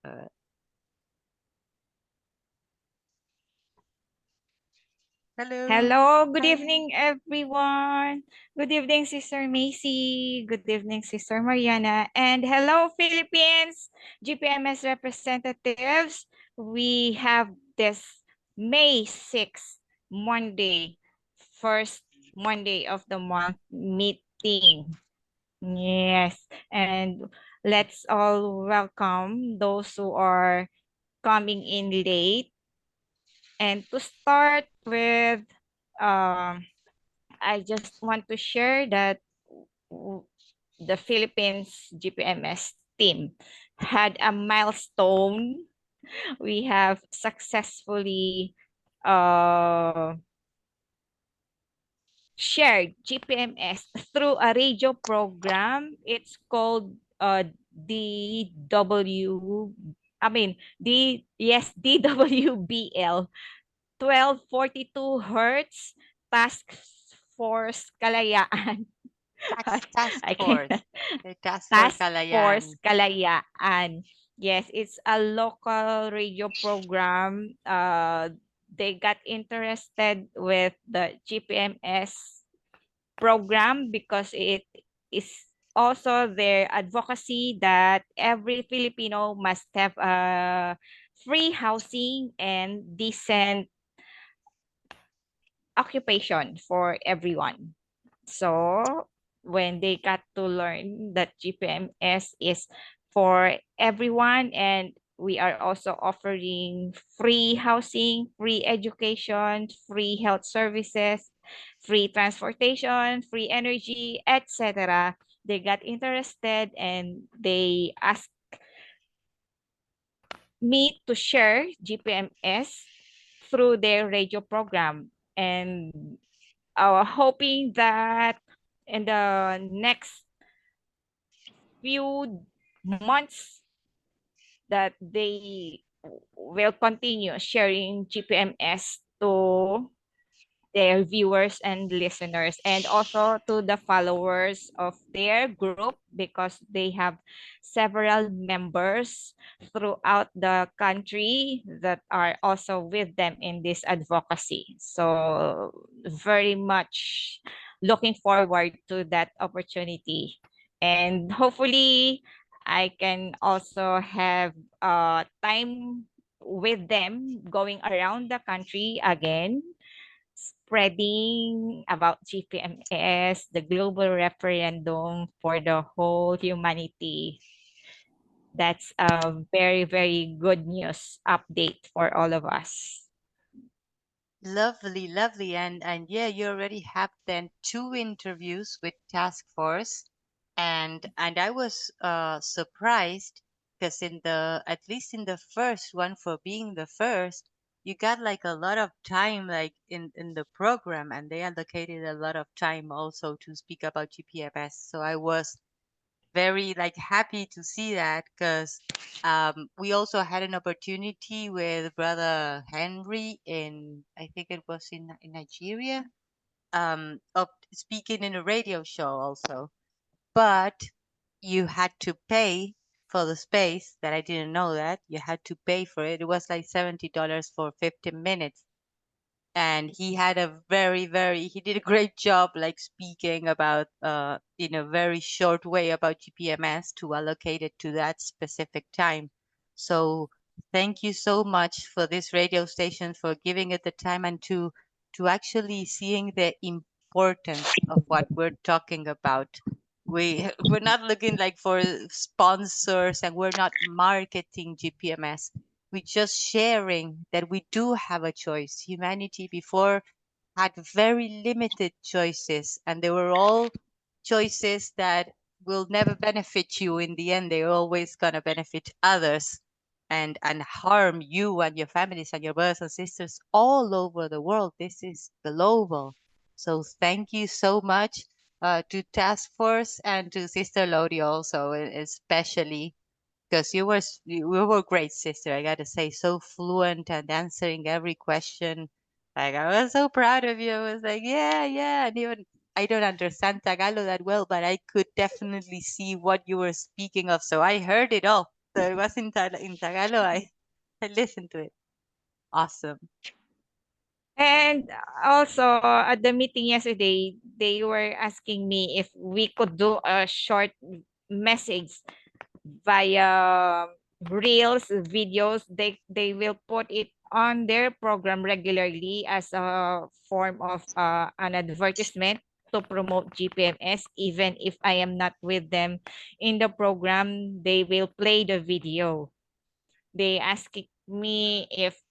Uh, Hello. Hello, good Hi. evening, everyone. Good evening, Sister Macy. Good evening, Sister Mariana. And hello, Philippines, GPMS representatives. We have this May 6th, Monday, first Monday of the month meeting. Yes, and let's all welcome those who are coming in late. And to start with, um, I just want to share that w- the Philippines GPMS team had a milestone. We have successfully uh, shared GPMS through a radio program. It's called DW, I mean, DWBL 1242 Hertz Task Force Kalayaan. Task I Force. cannot. The Task Force Task Force Kalayaan. Kalayaan. Yes, it's a local radio program. They got interested with the GPMS program because it is also their advocacy that every Filipino must have free housing and decent occupation for everyone. So when they got to learn that GPMS is for everyone, and we are also offering free housing, free education, free health services, free transportation, free energy, etc. They got interested and they asked me to share GPMS through their radio program. And hoping that in the next few months that they will continue sharing GPMS to their viewers and listeners, and also to the followers of their group, because they have several members throughout the country that are also with them in this advocacy. So very much looking forward to that opportunity, and hopefully I can also have time with them going around the country again, spreading about GPMS, the global referendum for the whole humanity. That's a very, very good news update for all of us. Lovely, lovely. And yeah, you already have then two interviews with Task Force. And I was surprised because in the at least in the first one, for being the first, you got like a lot of time like in the program, and they allocated a lot of time also to speak about GPMS. So I was very like happy to see that because we also had an opportunity with brother Henry in, I think it was in Nigeria, of speaking in a radio show also, but you had to pay for the space. That I didn't know that you had to pay for it. It was like $70 for 15 minutes, and he had a he did a great job like speaking about in a very short way about GPMS to allocate it to that specific time. So thank you so much for this radio station for giving it the time, and to actually seeing the importance of what we're talking about. We're not looking like for sponsors, and we're not marketing GPMS. We're just sharing that we do have a choice. Humanity before had very limited choices, and they were all choices that will never benefit you in the end. They're always going to benefit others and harm you and your families and your brothers and sisters all over the world. This is global. So thank you so much to Task Force and to Sister Lodi also, especially because you were great, sister. I gotta say, so fluent and answering every question. Like I was so proud of you. I was like, yeah, yeah. And even I don't understand Tagalog that well, but I could definitely see what you were speaking of. So I heard it all. So it was in Tagalog. I listened to it. Awesome. And also at the meeting yesterday, they were asking me if we could do a short message via reels, videos. They will put it on their program regularly as a form of an advertisement to promote GPMS. Even if I am not with them in the program, they will play the video. They asked me if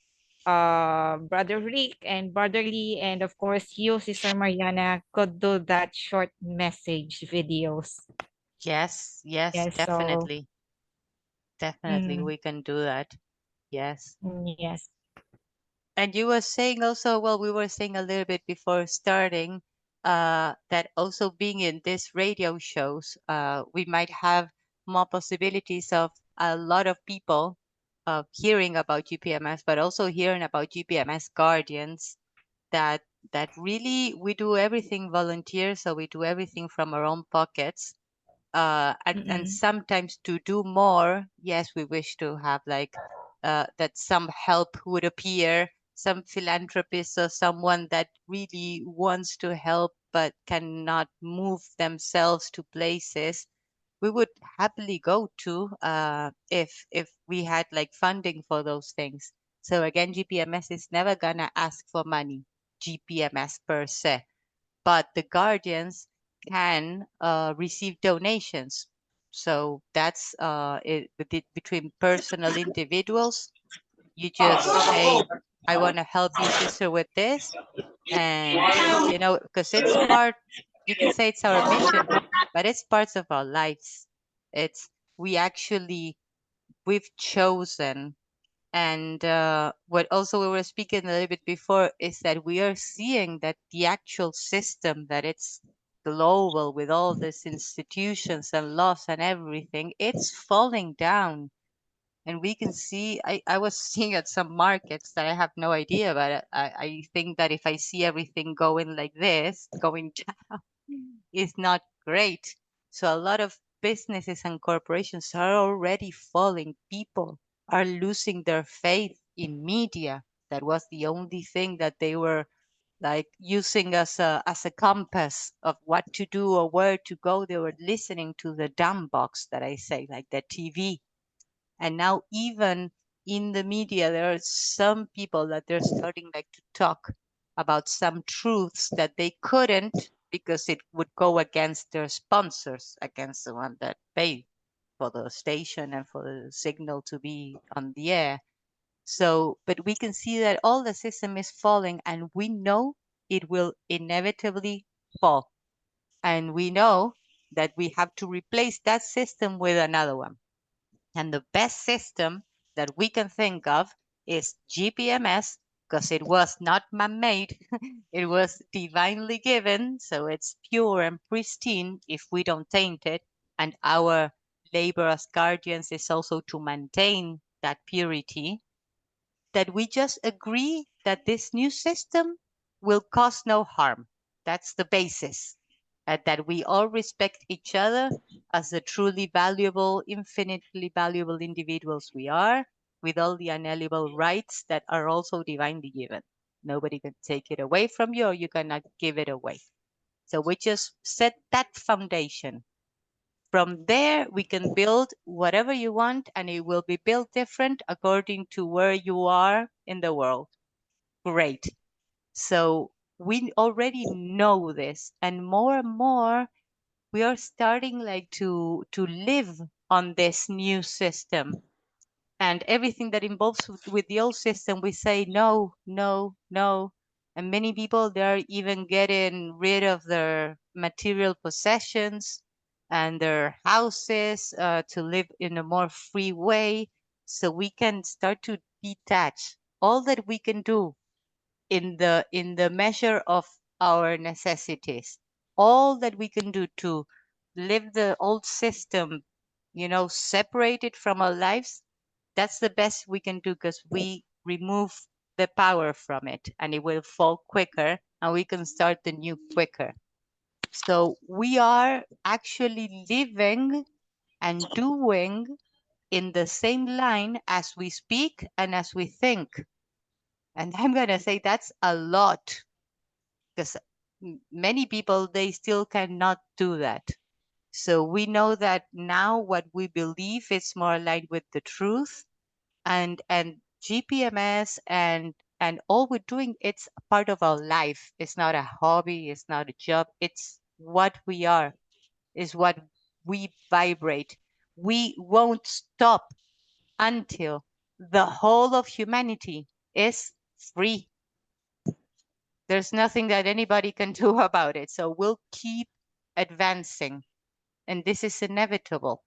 Brother Rick and Brother Lee, and of course you, Sister Mariana, could do that short message videos. Yes, yes, Yes, so definitely. Definitely mm, we can do that. Yes. yes. And you were saying also, well, we were saying a little bit before starting, that also being in these radio shows, we might have more possibilities of a lot of people hearing about GPMS, but also hearing about GPMS guardians that really we do everything volunteer, so we do everything from our own pockets. And Mm-mm. sometimes to do more, yes, we wish to have like that some help would appear, some philanthropist or someone that really wants to help but cannot move themselves to places. We would happily go to if we had like funding for those things. So again, GPMS is never gonna ask for money, GPMS per se, but the guardians can receive donations. So that's between personal individuals. You just say, I want to help you, sister, with this. And, because it's part, you can say it's our mission, but it's parts of our lives. It's, we actually, we've chosen, and what also we were speaking a little bit before is that we are seeing that the actual system, that it's global with all these institutions and laws and everything, it's falling down. And we can see, I was seeing at some markets that I have no idea, but I think that if I see everything going like this, going down, is not great. So a lot of businesses and corporations are already falling. People are losing their faith in media. That was the only thing that they were like using as a compass of what to do or where to go. They were listening to the dumb box that I say, like the TV. And now even in the media, there are some people that they're starting like to talk about some truths that they couldn't because it would go against their sponsors, against the one that pay for the station and for the signal to be on the air. So, but we can see that all the system is falling, and we know it will inevitably fall. And we know that we have to replace that system with another one. And the best system that we can think of is GPMS, because it was not man-made. It was divinely given, so it's pure and pristine if we don't taint it. And our labor as guardians is also to maintain that purity, that we just agree that this new system will cause no harm. That's the basis. That we all respect each other as the truly valuable, infinitely valuable individuals we are, with all the unalienable rights that are also divinely given. Nobody can take it away from you, or you cannot give it away. So we just set that foundation. From there, we can build whatever you want, and it will be built different according to where you are in the world. Great. So we already know this, and more, we are starting like to live on this new system. And everything that involves with the old system, we say no, no, no. And many people, they're even getting rid of their material possessions and their houses to live in a more free way. So we can start to detach. All that we can do in the measure of our necessities, all that we can do to live the old system, separated from our lives, that's the best we can do, because we remove the power from it, and it will fall quicker, and we can start the new quicker. So we are actually living and doing in the same line as we speak and as we think. And I'm going to say that's a lot, because many people, they still cannot do that. So we know that now what we believe is more aligned with the truth, and GPMS and all we're doing, it's a part of our life. It's not a hobby, it's not a job, it's what we are, is what we vibrate. We won't stop until the whole of humanity is free. There's nothing that anybody can do about it. So we'll keep advancing, and this is inevitable.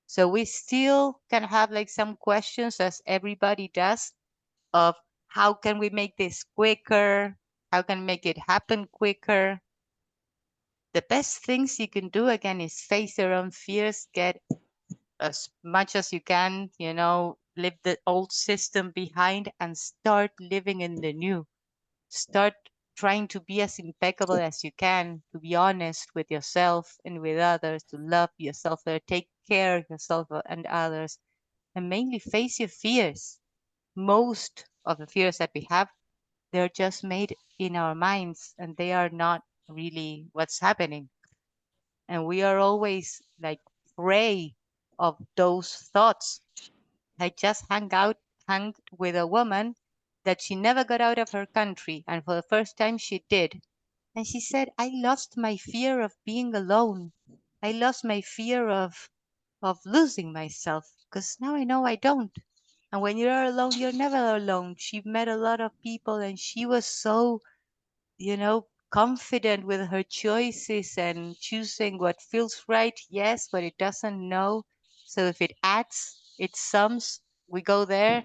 So we still can have like some questions, as everybody does, of how can we make this quicker? How can we make it happen quicker? The best things you can do again is face your own fears, get as much as you can, leave the old system behind and start living in the new. Start trying to be as impeccable as you can, to be honest with yourself and with others, to love yourself, to take care of yourself and others, and mainly face your fears. Most of the fears that we have, they're just made in our minds, and they are not really what's happening. And we are always like prey of those thoughts. I just hung with a woman that she never got out of her country, and for the first time she did. And she said, I lost my fear of being alone. I lost my fear of losing myself, because now I know I don't. And when you're alone, you're never alone. She met a lot of people, and she was so, confident with her choices and choosing what feels right, yes, but it doesn't know. So if it adds, it sums, we go there.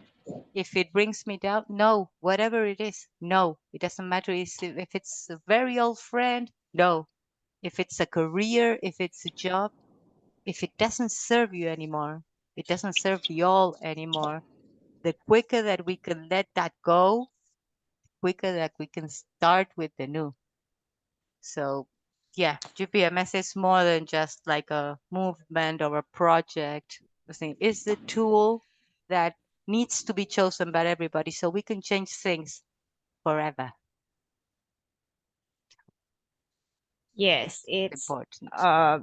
If it brings me down, no, whatever it is, no, it doesn't matter if it's a very old friend, no. If it's a career, if it's a job, if it doesn't serve you anymore, it doesn't serve you all anymore, the quicker that we can let that go, quicker that we can start with the new. So, yeah, GPMS is more than just like a movement or a project. I think it's the tool that needs to be chosen by everybody so we can change things forever. Yes, Important. uh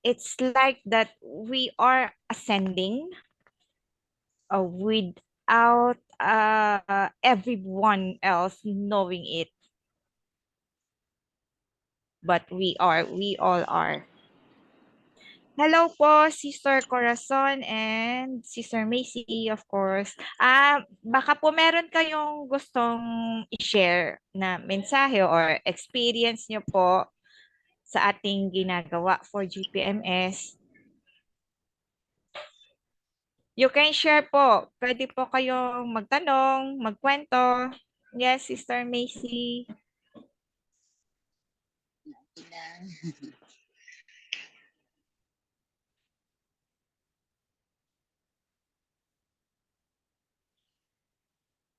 it's like that we are ascending without everyone else knowing it, but we all are. Hello po, Sister Corazon and Sister Macy, of course. Baka po meron kayong gustong i-share na mensahe or experience nyo po sa ating ginagawa for GPMS. You can share po. Pwede po kayong magtanong, magkwento. Yes, Sister Macy.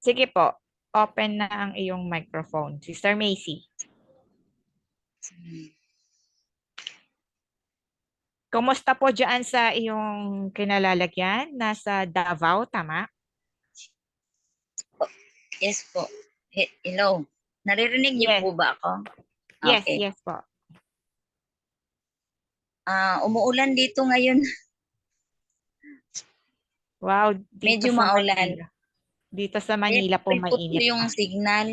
Sige po. Open na ang iyong microphone. Sister Macy. Kumusta po dyan sa iyong kinalalagyan? Nasa Davao, tama? Yes po. Hello. Naririnig niyo Yes. po ba ako? Yes, Okay. yes po. Umuulan dito ngayon. Wow, dito Medyo sa maulan. Manila. Dito sa Manila po mainit yung pa. signal.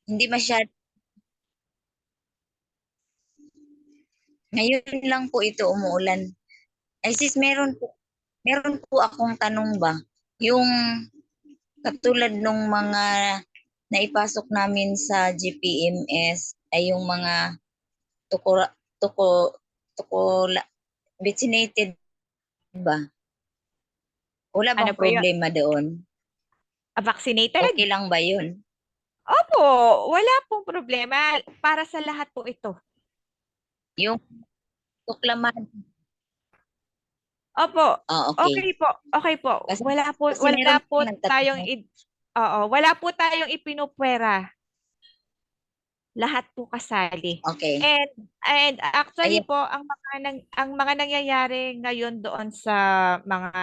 Hindi masyado. Ngayon lang po ito umuulan. Ay sis, meron po akong tanong ba? Yung katulad nung mga naipasok namin sa GPMS ay yung mga vaccinated ba? Wala bang Ano po yun? problema doon? Vaccinated? Okay lang ba yun? Opo, wala pong problema. Para sa lahat po ito. Yung tuklaman. Opo. Okay. Okay po. Okay po. Kasi Wala po meron po nagtatanong. tayong wala po tayong ipinupwera. lahat po kasali. Okay. And actually Ayun. po ang mga nangyayari ngayon doon sa mga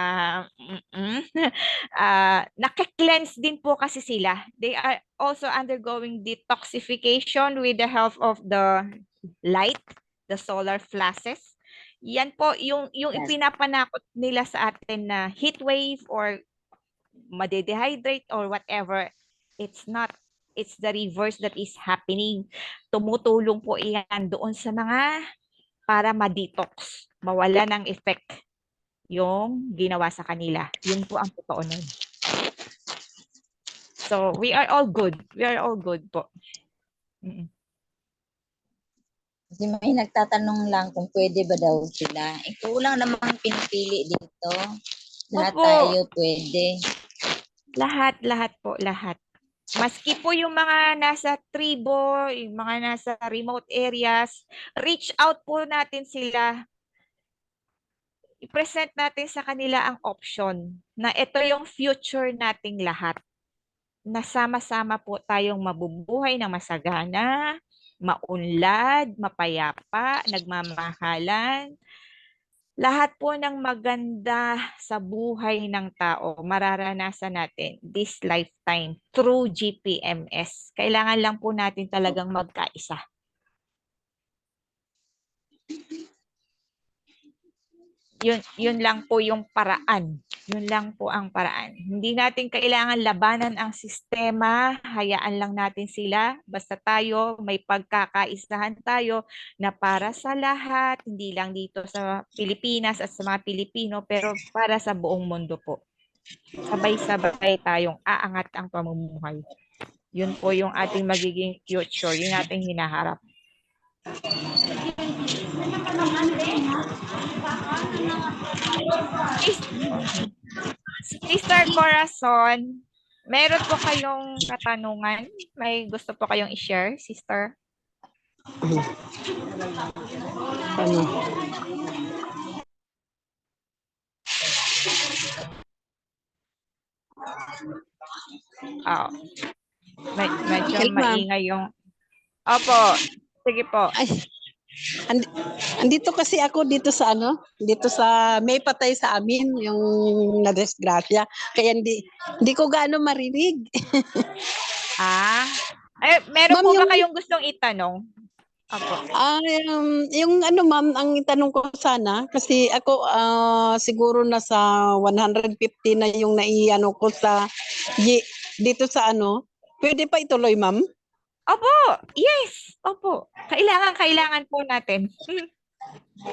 naka-cleanse din po kasi sila. They are also undergoing detoxification with the help of the light, the solar flashes. Yan po yung Yes. ipinapanakot nila sa atin na heat wave or madedehydrate or whatever. It's not. It's the reverse that is happening. Tumutulong po iyan doon sa mga para ma-detox, mawala ng effect yung ginawa sa kanila. Yun po ang totoo nun. So, we are all good. We are all good po. Mm-mm. Kasi may nagtatanong lang kung pwede ba daw sila. Kulang namang pinipili dito. Lahat Opo. tayo pwede. Lahat po, lahat. Maski po yung mga nasa tribo, yung mga nasa remote areas, reach out po natin sila. I-present natin sa kanila ang option na ito yung future nating lahat. Nasama-sama po tayong mabubuhay ng masagana, maunlad, mapayapa, nagmamahalan. Lahat po ng maganda sa buhay ng tao, mararanasan natin this lifetime through GPMS. Kailangan lang po natin talagang magkaisa. Yun lang po yung paraan. Yun lang po ang paraan. Hindi natin kailangan labanan ang sistema, hayaan lang natin sila. Basta tayo, may pagkakaisahan tayo na para sa lahat, hindi lang dito sa Pilipinas at sa mga Pilipino, pero para sa buong mundo po. Sabay-sabay tayong aangat ang pamumuhay. Yun po yung ating magiging future, yung ating hinaharap. Sister Corazon, meron po kayong katanungan? May gusto po kayong i-share, sister? Ano? Oh. Medyo Okay, ma'am. maingay yung... Opo, sige po. Ay, andito kasi ako dito sa dito sa may patay sa amin yung nadisgrasya. Kaya hindi ko gaano marinig. Meron Ma'am, po ba yung- kayong gustong itanong? Opo. Yung ma'am, ang itanong ko sana kasi ako siguro nasa 150 na yung naiano ko sa dito sa Pwede pa ituloy, ma'am? Opo, yes. Opo. Kailangan po natin.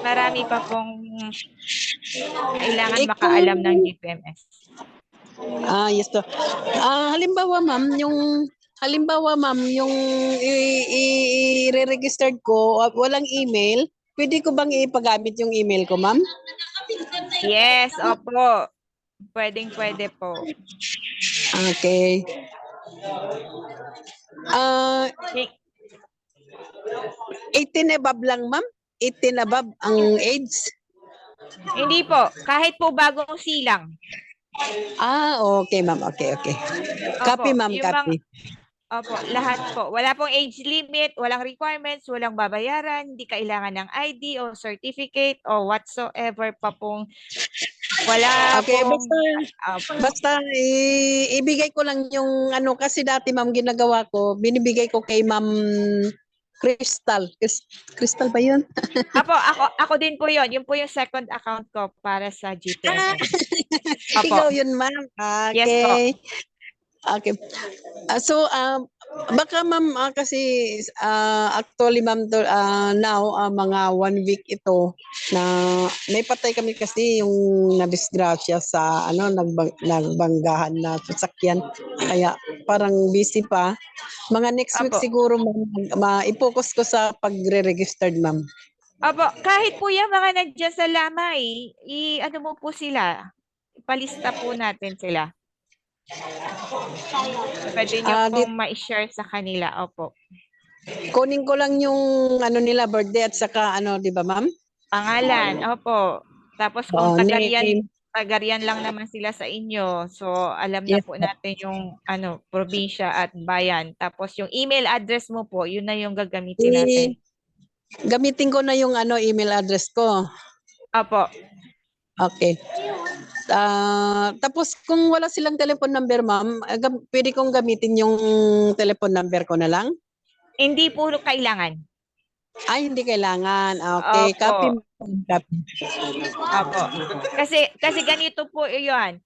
Marami pa pong kailangan makaalam ng GPMS. Yes to. Halimbawa ma'am, yung i-registered ko, walang email, pwede ko bang ipagamit yung email ko, ma'am? Yes, opo. Pwede po. Okay. 18 above lang, ma'am? 18 above ang age? Hindi po. Kahit po bagong silang. Okay, ma'am. Okay. Copy, Opo, ma'am, yung copy. Opo, lahat po. Wala pong age limit, walang requirements, walang babayaran, hindi kailangan ng ID o certificate o whatsoever pa pong wala Okay, pong... basta ibigay ko lang yung kasi dati ma'am ginagawa ko, binibigay ko kay Ma'am Crystal. Crystal ba yun? Ako din po yun. Yun po yung second account ko para sa GPMS. Ikaw yun, ma'am. Okay. Yes po. Okay. So, baka ma'am, kasi actually ma'am, now, mga 1 week ito na may patay kami kasi yung nadisgrasya sa nagbanggahan na sasakyan. Kaya parang busy pa. Mga next week Opo. siguro ma'am, i-focus ko sa pagre-registered, ma'am. Opo, kahit po yung mga nandiyan sa lamay, ano mo po sila, ipalista po natin sila. Pwede nyo pong ma-share sa kanila. Opo. Kunin ko lang yung nila birthday at saka di ba ma'am? Pangalan. Opo. Tapos kung taga riyan, Name. taga-riyan lang naman sila sa inyo. So, alam na Yes po po. natin yung probinsya at bayan. Tapos yung email address mo po, yun na yung gagamitin natin. Gamitin ko na yung email address ko. Opo. Okay. Tapos kung wala silang telephone number, ma'am, pwede kong gamitin yung telephone number ko na lang? Hindi po kailangan. Ay, hindi kailangan. Okay. Copy. Opo. Opo. Kasi ganito po 'yan.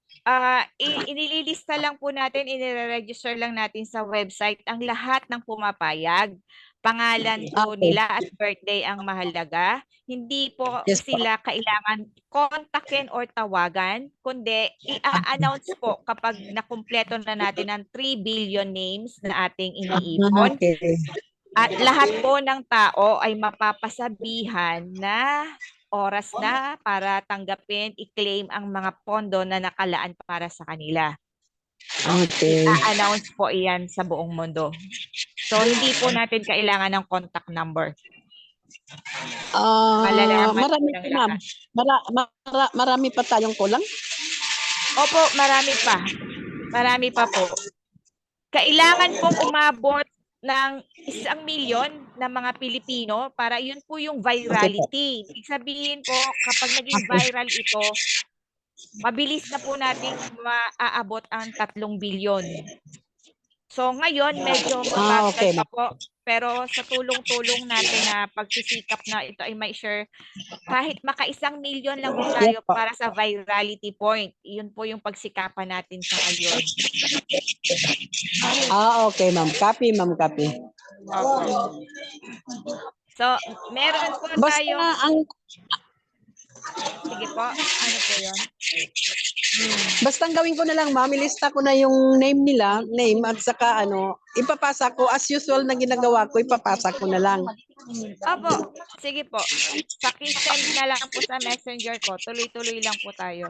Inililista lang po natin, inire-register lang natin sa website ang lahat ng pumapayag. Pangalan po Okay. nila at birthday ang mahalaga. Hindi po Yes po. sila kailangan kontakin or tawagan, kundi i-announce po kapag nakumpleto na natin ang 3 billion names na ating iniipon. Okay. At lahat po ng tao ay mapapasabihan na oras na para tanggapin, i-claim ang mga pondo na nakalaan para sa kanila. Okay. I-announce po iyan sa buong mundo. So, hindi po natin kailangan ng contact number. Malalaman Marami po ng pa, ma'am. lahat. Marami pa tayong kulang? Opo, marami pa. Marami pa po. Kailangan pong umabot ng 1 milyon na mga Pilipino para yun po yung virality. Ibig sabihin po, kapag naging viral ito, mabilis na po nating maaabot ang 3 bilyon. So ngayon, medyo mabagal Okay, pa ma'am. po. Pero sa tulong-tulong natin na pagsisikap na ito ay may share, kahit maka-1 milyon lang po tayo Yes po. para sa virality point. Yun po yung pagsikapan natin sa ngayon. Okay, ma'am. Copy, ma'am. Copy. Opo. So, meron po Basta tayong... Sige po, ano po yun? Basta ang gawin ko na lang, ma'am, ilista ko na yung name nila, name, at saka ipapasa ko, as usual na ginagawa ko, ipapasa ko na lang. Opo, sige po. Paki-send na lang po sa messenger ko. Tuloy-tuloy lang po tayo.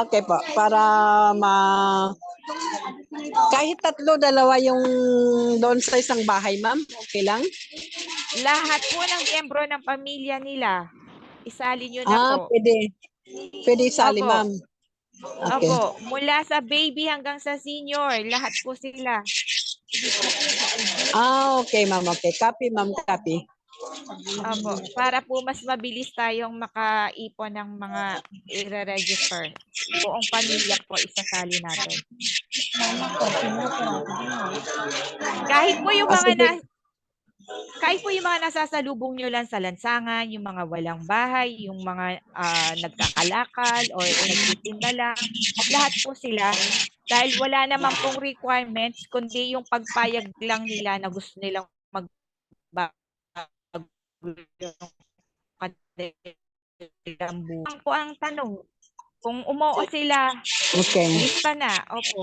Okay po, para kahit 3, 2 yung doon sa isang bahay, ma'am, okay lang? Lahat po ng miyembro ng pamilya nila, isali nyo na po. Pwede. Pwede isali, Opo. ma'am. Okay. Opo, mula sa baby hanggang sa senior, lahat po sila. Okay, ma'am. Okay. Copy, ma'am. Copy. Opo, para po mas mabilis tayong makaipon ng mga i-register. Buong pamilya po isasali natin. Kahit po yung mga nasasalubong nyo lang sa lansangan, yung mga walang bahay, yung mga nagkakalakal or nagtitinda lang, lahat po sila, dahil wala naman pong requirements, kundi yung pagpayag lang nila na gusto nilang magbago yung buhay. Po ang tanong, kung umuo sila, Okay. lista na, opo.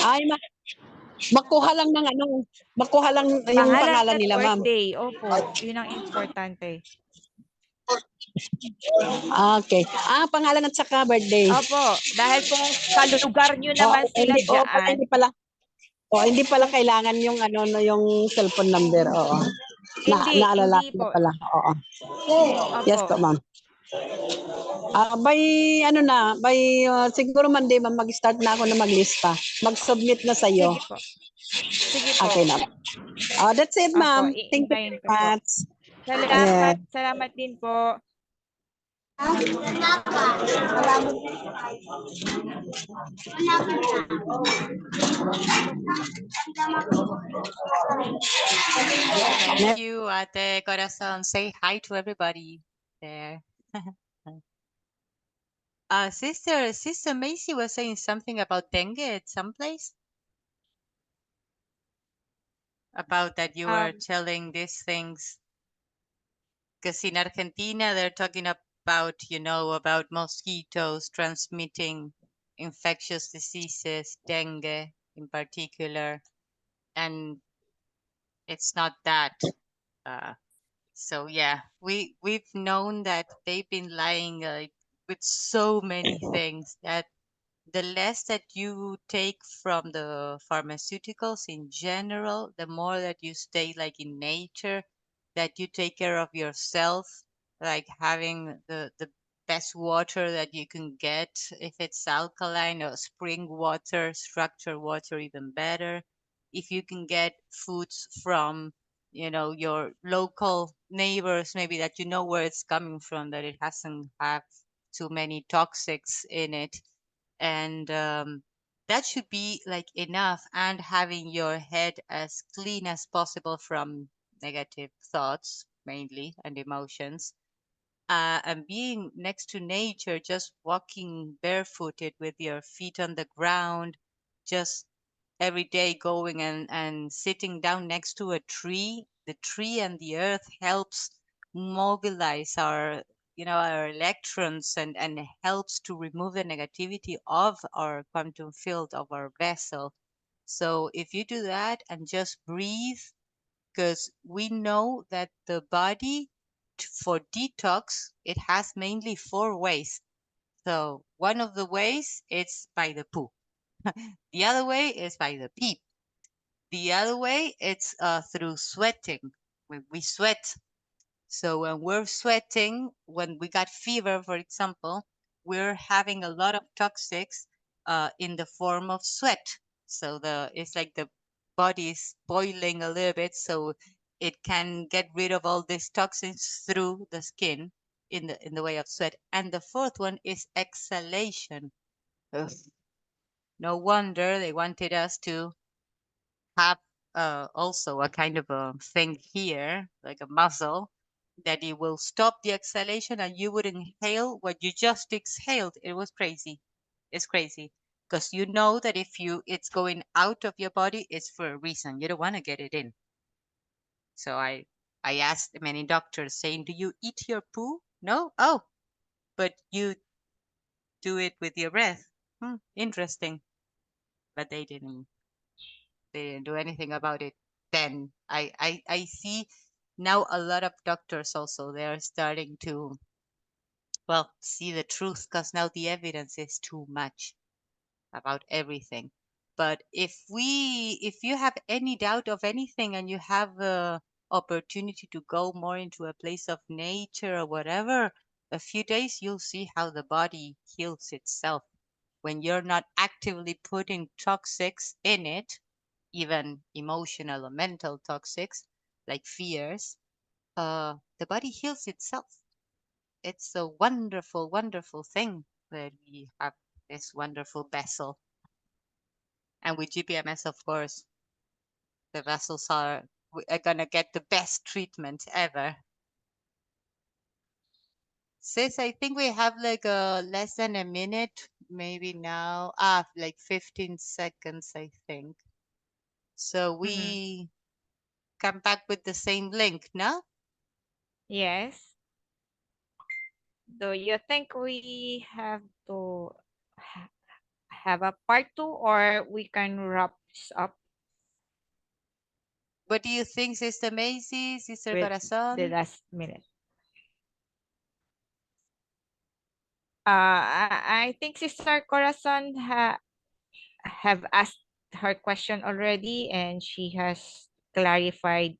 Ay, makuha lang ng makuha lang yung pangalan at nila, ma'am. birthday, opo. Yun ang importante. Okay. Pangalan at saka birthday. Opo, dahil kung sa lugar nyo naman sila dyan, hindi pala kailangan yung yung cellphone number. Oo. Naalala hindi ko po. pala. Oo. Opo. Yes po, ma'am. By siguro Monday, ma'am, mag-start na ako na maglista. Mag-submit na sa iyo. Sige po. Sige po. Okay na. That's it, Opo, ma'am. Thank you iintayin very ko po. much. Salamat din po. Thank you, Ate Corazon. Say hi to everybody there. Sister Macy was saying something about dengue at some place. About that you were telling these things. Because in Argentina, they're talking about, about mosquitoes transmitting infectious diseases, dengue in particular. And it's not that. So yeah, we've known that they've been lying with so many things that the less that you take from the pharmaceuticals in general, the more that you stay like in nature, that you take care of yourself, like having the best water that you can get. If it's alkaline or spring water, structured water, even better. If you can get foods from, your local neighbors, maybe that you know where it's coming from, that it hasn't have too many toxics in it. And that should be like enough. And having your head as clean as possible from negative thoughts, mainly, and emotions, and being next to nature, just walking barefooted with your feet on the ground, just every day going and sitting down next to a tree. The tree and the earth helps mobilize our electrons, and helps to remove the negativity of our quantum field, of our vessel. So if you do that and just breathe, because we know that the body, for detox, it has mainly four ways. So one of the ways is by the poo. The other way is by the pee. The other way it's through sweating. When we sweat, so when we're sweating, when we got fever, for example, we're having a lot of toxics in the form of sweat. So it's like the body is boiling a little bit, so it can get rid of all these toxins through the skin in the way of sweat. And the fourth one is exhalation. Ugh. No wonder they wanted us to have also a kind of a thing here, like a muscle, that it will stop the exhalation and you would inhale what you just exhaled. It was crazy. It's crazy. Because you know that if it's going out of your body, it's for a reason. You don't want to get it in. So I asked many doctors saying, do you eat your poo? No? Oh, but you do it with your breath. Interesting. But they didn't do anything about it then. I see now a lot of doctors also, they are starting to, well, see the truth, because now the evidence is too much about everything. But if you have any doubt of anything and you have a opportunity to go more into a place of nature or whatever, a few days you'll see how the body heals itself when you're not actively putting toxics in it, even emotional or mental toxics like fears. The body heals itself. It's a wonderful, wonderful thing that we have this wonderful vessel. And with GPMS, of course, the vessels are gonna get the best treatment ever. Sis, I think we have like less than a minute, maybe now. Like 15 seconds, I think. So we come back with the same link, no? Yes. Do you think we have to ha- have a part 2, or we can wrap this up What do you think, Sister Macy, Sister with the Corazon? last minute? I think Sister Corazon have asked her question already, and she has clarified